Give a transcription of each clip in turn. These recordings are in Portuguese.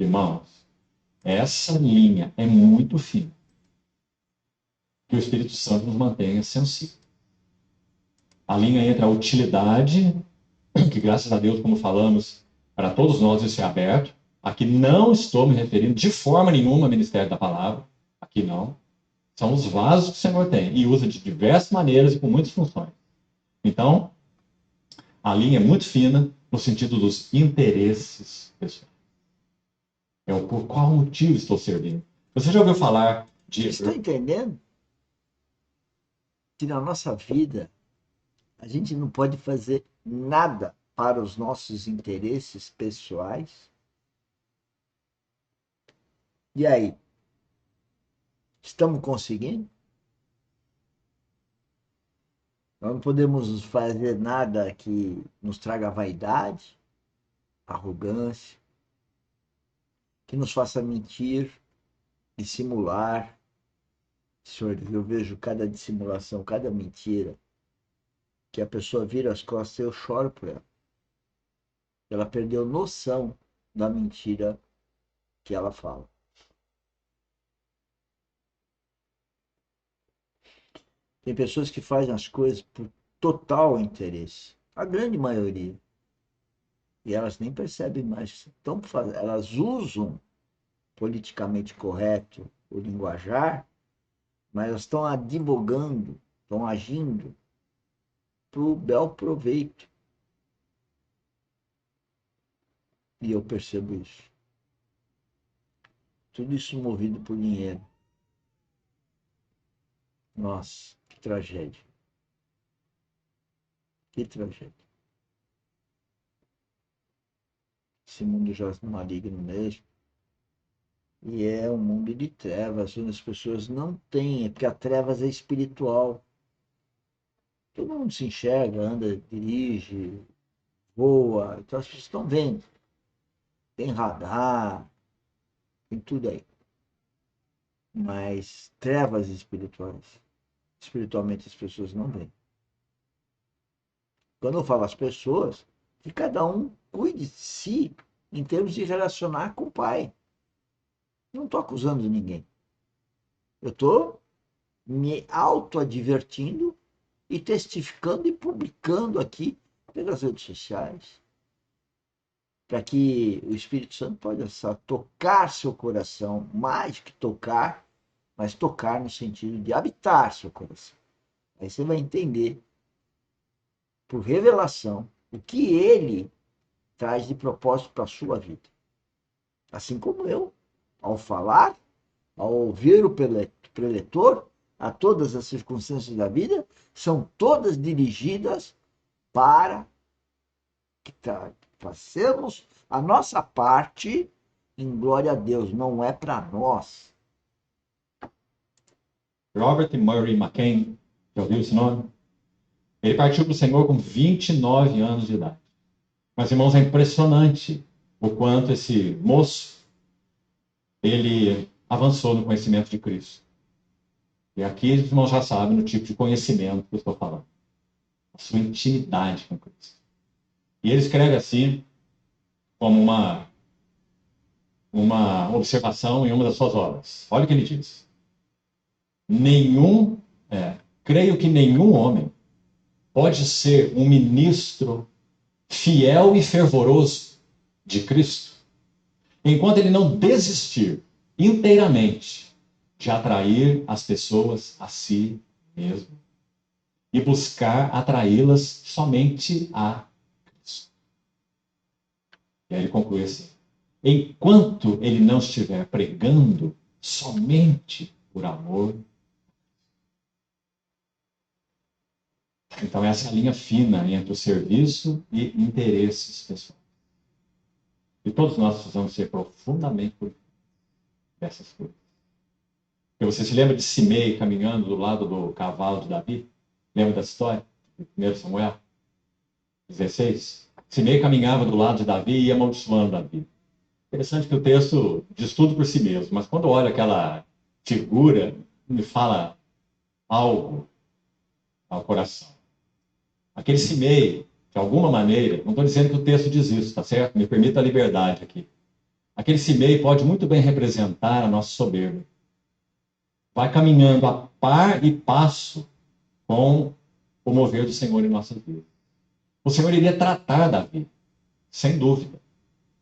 Irmãos, essa linha é muito fina. Que o Espírito Santo nos mantenha sensíveis. A linha entre a utilidade, que graças a Deus, como falamos, para todos nós isso é aberto. Aqui não estou me referindo de forma nenhuma ao ministério da palavra. Aqui não. São os vasos que o Senhor tem e usa de diversas maneiras e com muitas funções. Então, a linha é muito fina no sentido dos interesses pessoais. É o por qual motivo estou servindo. Você já ouviu falar de... Vocês estão entendendo que na nossa vida a gente não pode fazer nada para os nossos interesses pessoais? E aí? Estamos conseguindo? Nós não podemos fazer nada que nos traga vaidade, arrogância, que nos faça mentir, dissimular. Senhor, eu vejo cada dissimulação, cada mentira, que a pessoa vira as costas e eu choro por ela. Ela perdeu noção da mentira que ela fala. Tem pessoas que fazem as coisas por total interesse, a grande maioria. E elas nem percebem mais. Então, elas usam politicamente correto o linguajar, mas elas estão advogando, estão agindo para o bel proveito. E eu percebo isso. Tudo isso movido por dinheiro. Nossa, que tragédia. Que tragédia. Esse mundo já é maligno mesmo. E é um mundo de trevas, onde as pessoas não têm, porque a trevas é espiritual. Todo mundo se enxerga, anda, dirige, voa, então as pessoas estão vendo. Tem radar, tem tudo aí. Mas trevas espirituais, espiritualmente as pessoas não veem. Quando eu falo as pessoas, que cada um cuide de si em termos de relacionar com o Pai. Não estou acusando ninguém. Eu estou me auto-advertindo e testificando e publicando aqui pelas redes sociais, para que o Espírito Santo possa tocar seu coração, mais que tocar, mas tocar no sentido de habitar seu coração. Aí você vai entender, por revelação, o que ele traz de propósito para a sua vida. Assim como eu, ao falar, ao ouvir o preletor, a todas as circunstâncias da vida, são todas dirigidas para que façamos a nossa parte em glória a Deus, não é para nós. Robert Murray McCain, já ouviu esse nome? Ele partiu para o Senhor com 29 anos de idade. Mas, irmãos, é impressionante o quanto esse moço, ele avançou no conhecimento de Cristo. E aqui os irmãos já sabem no tipo de conhecimento que eu estou falando. A sua intimidade com Cristo. E ele escreve assim, como uma observação em uma das suas obras. Olha o que ele diz. Creio que nenhum homem pode ser um ministro fiel e fervoroso de Cristo, enquanto ele não desistir inteiramente de atrair as pessoas a si mesmo e buscar atraí-las somente a Cristo. E aí ele conclui assim: enquanto ele não estiver pregando somente por amor. Então, essa é a linha fina entre o serviço e interesses pessoais. E todos nós precisamos ser profundamente por dessas coisas. E você se lembra de Simei caminhando do lado do cavalo de Davi? Lembra da história? 1 Samuel 16? Simei caminhava do lado de Davi e ia amaldiçoando Davi. Interessante que o texto diz tudo por si mesmo, mas quando olha aquela figura, me fala algo ao coração. Aquele Simei, de alguma maneira, não estou dizendo que o texto diz isso, tá certo? Me permita a liberdade aqui. Aquele Simei pode muito bem representar a nossa soberba. Vai caminhando a par e passo com o mover do Senhor em nossas vidas. O Senhor iria tratar Davi, sem dúvida,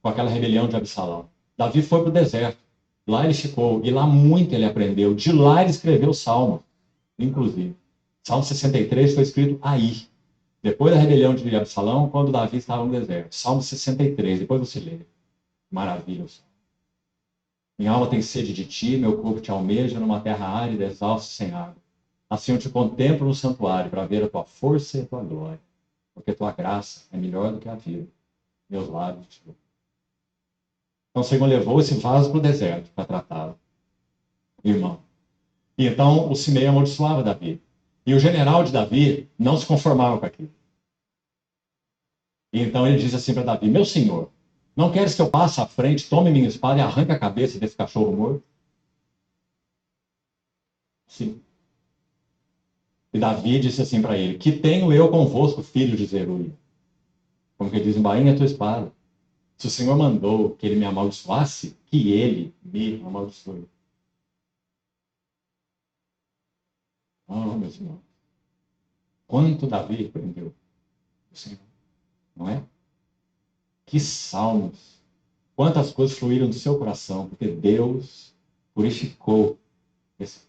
com aquela rebelião de Absalão. Davi foi para o deserto. Lá ele ficou, e lá muito ele aprendeu. De lá ele escreveu o Salmo, inclusive. Salmo 63 foi escrito aí, depois da rebelião de Absalão, quando Davi estava no deserto. Salmo 63, depois você lê. Maravilha. Minha alma tem sede de ti, meu corpo te almeja numa terra árida, exausta sem água. Assim eu te contemplo no santuário para ver a tua força e a tua glória, porque tua graça é melhor do que a vida. Meus lábios te louvam. Então o Senhor levou esse vaso para o deserto para tratá-lo, irmão. E então o Simei amaldiçoava Davi. E o general de Davi não se conformava com aquilo. E então ele diz assim para Davi: meu senhor, não queres que eu passe à frente, tome minha espada e arranque a cabeça desse cachorro morto? Sim. E Davi disse assim para ele: que tenho eu convosco, filho de Zeruia? Como que diz, embainha a tua espada. Se o Senhor mandou que ele me amaldiçoasse, que ele me amaldiçoe. Oh, meu Senhor. Quanto Davi repreendeu o Senhor, não é? Que salmos. Quantas coisas fluíram do seu coração, porque Deus purificou esse.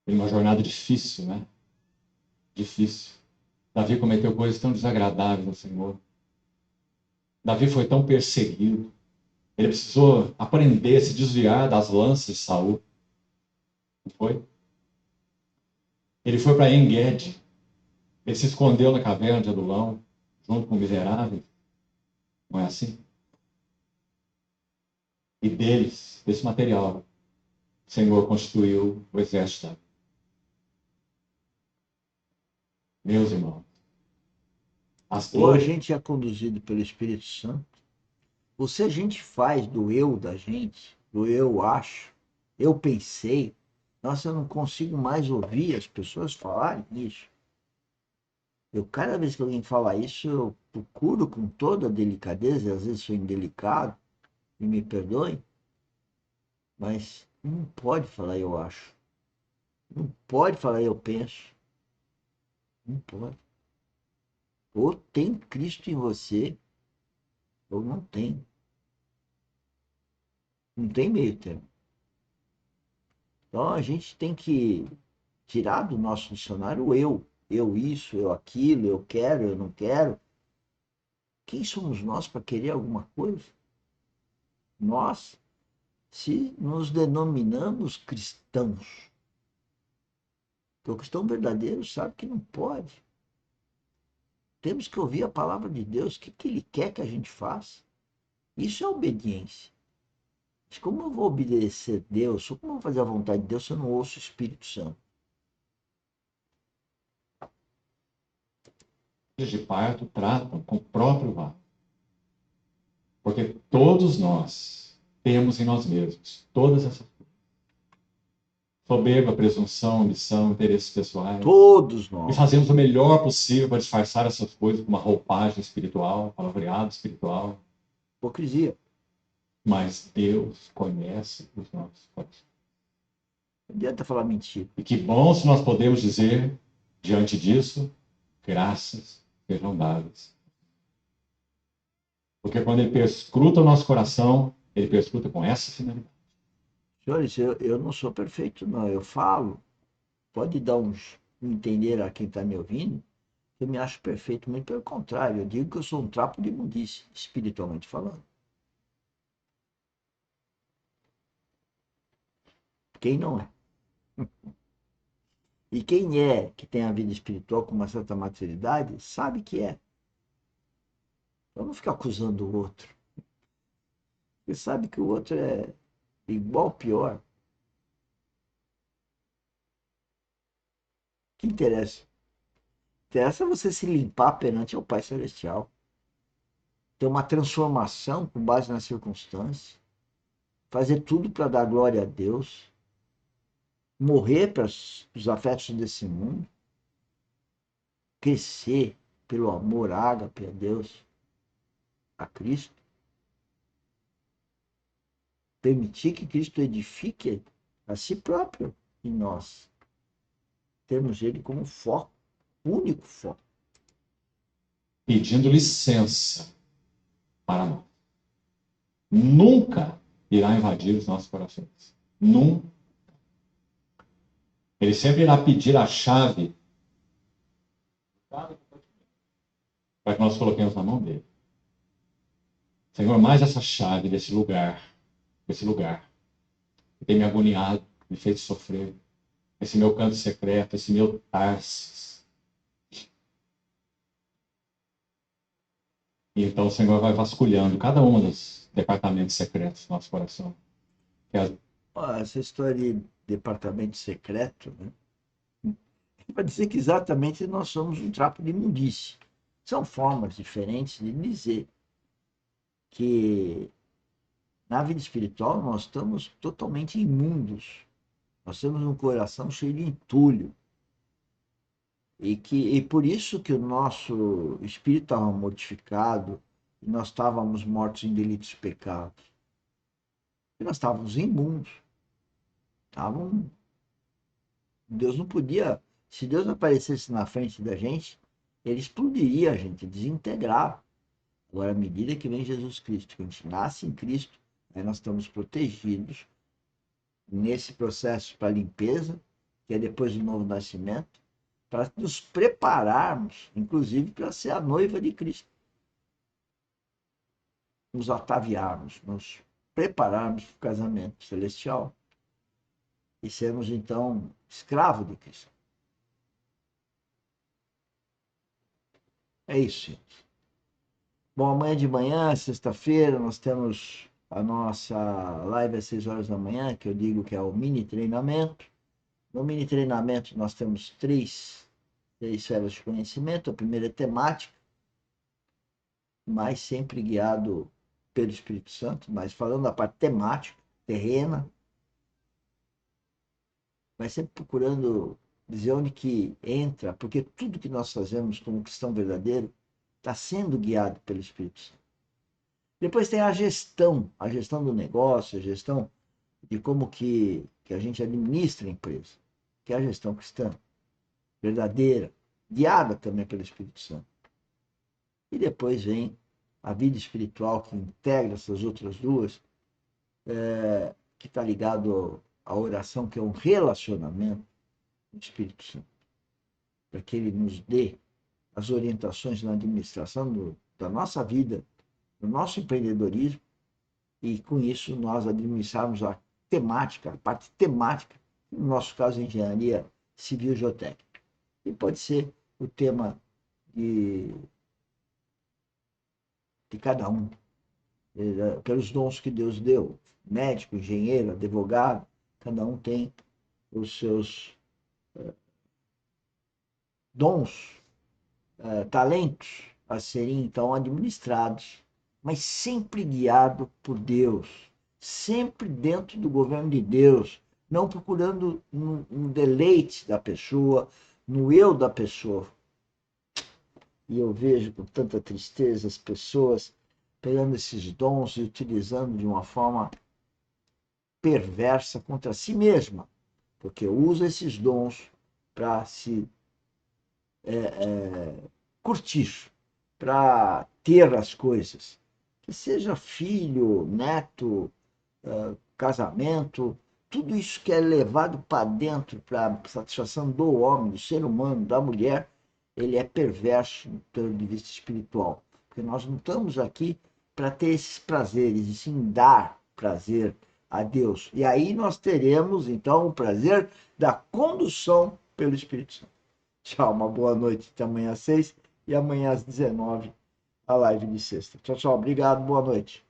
Foi uma jornada difícil, né? Difícil. Davi cometeu coisas tão desagradáveis ao Senhor. Davi foi tão perseguido. Ele precisou aprender a se desviar das lanças de Saul. Não foi? Ele foi para En-Gedi. Ele se escondeu na caverna de Adulão, junto com o miserável. Não é assim? E deles, desse material, o Senhor constituiu o exército. Meus irmãos, as Ou a dores. gente é conduzido pelo Espírito Santo, ou se a gente faz do eu da gente, do eu acho, eu pensei, nossa, eu não consigo mais ouvir as pessoas falarem isso. Cada vez que alguém fala isso, eu procuro com toda a delicadeza, e às vezes sou indelicado, e me perdoem, mas não pode falar eu acho. Não pode falar eu penso. Não pode. Ou tem Cristo em você, ou não tem. Não tem meio termo. Então a gente tem que tirar do nosso dicionário o eu. Eu isso, eu aquilo, eu quero, eu não quero. Quem somos nós para querer alguma coisa? Nós, se nos denominamos cristãos, porque o cristão verdadeiro sabe que não pode. Temos que ouvir a palavra de Deus, o que Ele quer que a gente faça. Isso é obediência. Mas como eu vou obedecer a Deus, ou como eu vou fazer a vontade de Deus se eu não ouço o Espírito Santo? De parto tratam com o próprio vaso. Porque todos nós temos em nós mesmos todas essas coisas. Soberba, presunção, ambição, interesses pessoais. Todos E nós. fazemos o melhor possível para disfarçar essas coisas com uma roupagem espiritual, palavreado espiritual. Hipocrisia. Mas Deus conhece os nossos corações. Não adianta falar mentira. E que bom se nós podemos dizer, diante disso, graças sejam dadas. Porque quando ele perscruta o nosso coração, ele perscruta com essa finalidade. Senhores, eu não sou perfeito, não. Eu falo, pode dar um entender a quem está me ouvindo, eu me acho perfeito. Muito pelo contrário, eu digo que eu sou um trapo de imundície, espiritualmente falando. Quem não é? E quem é que tem a vida espiritual com uma certa maturidade, sabe que é. Então não fica acusando o outro. Você sabe que o outro é igual pior. O que interessa? Interessa você se limpar perante o Pai Celestial. Ter uma transformação com base nas circunstâncias. Fazer tudo para dar glória a Deus. Morrer para os afetos desse mundo. Crescer pelo amor ágape a Deus, a Cristo. permitir que Cristo edifique a si próprio em nós. Termos ele como foco, único foco. Pedindo licença para nós. Nunca irá invadir os nossos corações. Nunca. Ele sempre irá pedir a chave para que nós coloquemos na mão dele. Senhor, mais essa chave desse lugar que tem me agoniado, me feito sofrer, esse meu canto secreto, esse meu Tarsis. E então o Senhor vai vasculhando cada um dos departamentos secretos do nosso coração. Essa história de departamento secreto, né? Para dizer que exatamente nós somos um trapo de imundície. São formas diferentes de dizer que na vida espiritual nós estamos totalmente imundos. Nós temos um coração cheio de entulho. E por isso que o nosso espírito estava mortificado e nós estávamos mortos em delitos e pecados. E nós estávamos imundos. Deus não podia. Se Deus aparecesse na frente da gente, ele explodiria a gente, desintegrava. Agora, à medida que vem Jesus Cristo, que a gente nasce em Cristo, aí nós estamos protegidos nesse processo para a limpeza, que é depois do novo nascimento, para nos prepararmos, inclusive, para ser a noiva de Cristo. Nos ataviarmos, nos prepararmos para o casamento celestial e sermos, então, escravos de Cristo. É isso, gente. Bom, amanhã de manhã, sexta-feira, nós temos a nossa live às 6 horas da manhã, que eu digo que é o mini treinamento. No mini treinamento nós temos três esferas de conhecimento. A primeira é temática, mas sempre guiado pelo Espírito Santo, mas falando da parte temática, terrena, mas sempre procurando dizer onde que entra, porque tudo que nós fazemos como cristão verdadeiro está sendo guiado pelo Espírito Santo. Depois tem a gestão do negócio, a gestão de como que a gente administra a empresa, que é a gestão cristã, verdadeira, guiada também pelo Espírito Santo. E depois vem a vida espiritual que integra essas outras duas, que está ligado à oração, que é um relacionamento com o Espírito Santo, para que ele nos dê as orientações na administração da nossa vida, do nosso empreendedorismo, e com isso nós administrarmos a temática, a parte temática, no nosso caso, engenharia civil geotécnica. E pode ser o tema de cada um, pelos dons que Deus deu. Médico, engenheiro, advogado, cada um tem os seus dons, talentos a serem então administrados, mas sempre guiado por Deus, sempre dentro do governo de Deus, não procurando um deleite da pessoa, no eu da pessoa. E eu vejo com tanta tristeza as pessoas pegando esses dons e utilizando de uma forma perversa contra si mesma, porque usa esses dons para se curtir, para ter as coisas. Que seja filho, neto, casamento, tudo isso que é levado para dentro para satisfação do homem, do ser humano, da mulher, ele é perverso do ponto de vista espiritual. Porque nós não estamos aqui para ter esses prazeres, e sim dar prazer a Deus. E aí nós teremos, então, o prazer da condução pelo Espírito Santo. Tchau, uma boa noite. Até amanhã às 6 e amanhã às 19, a live de sexta. Tchau, tchau. Obrigado, boa noite.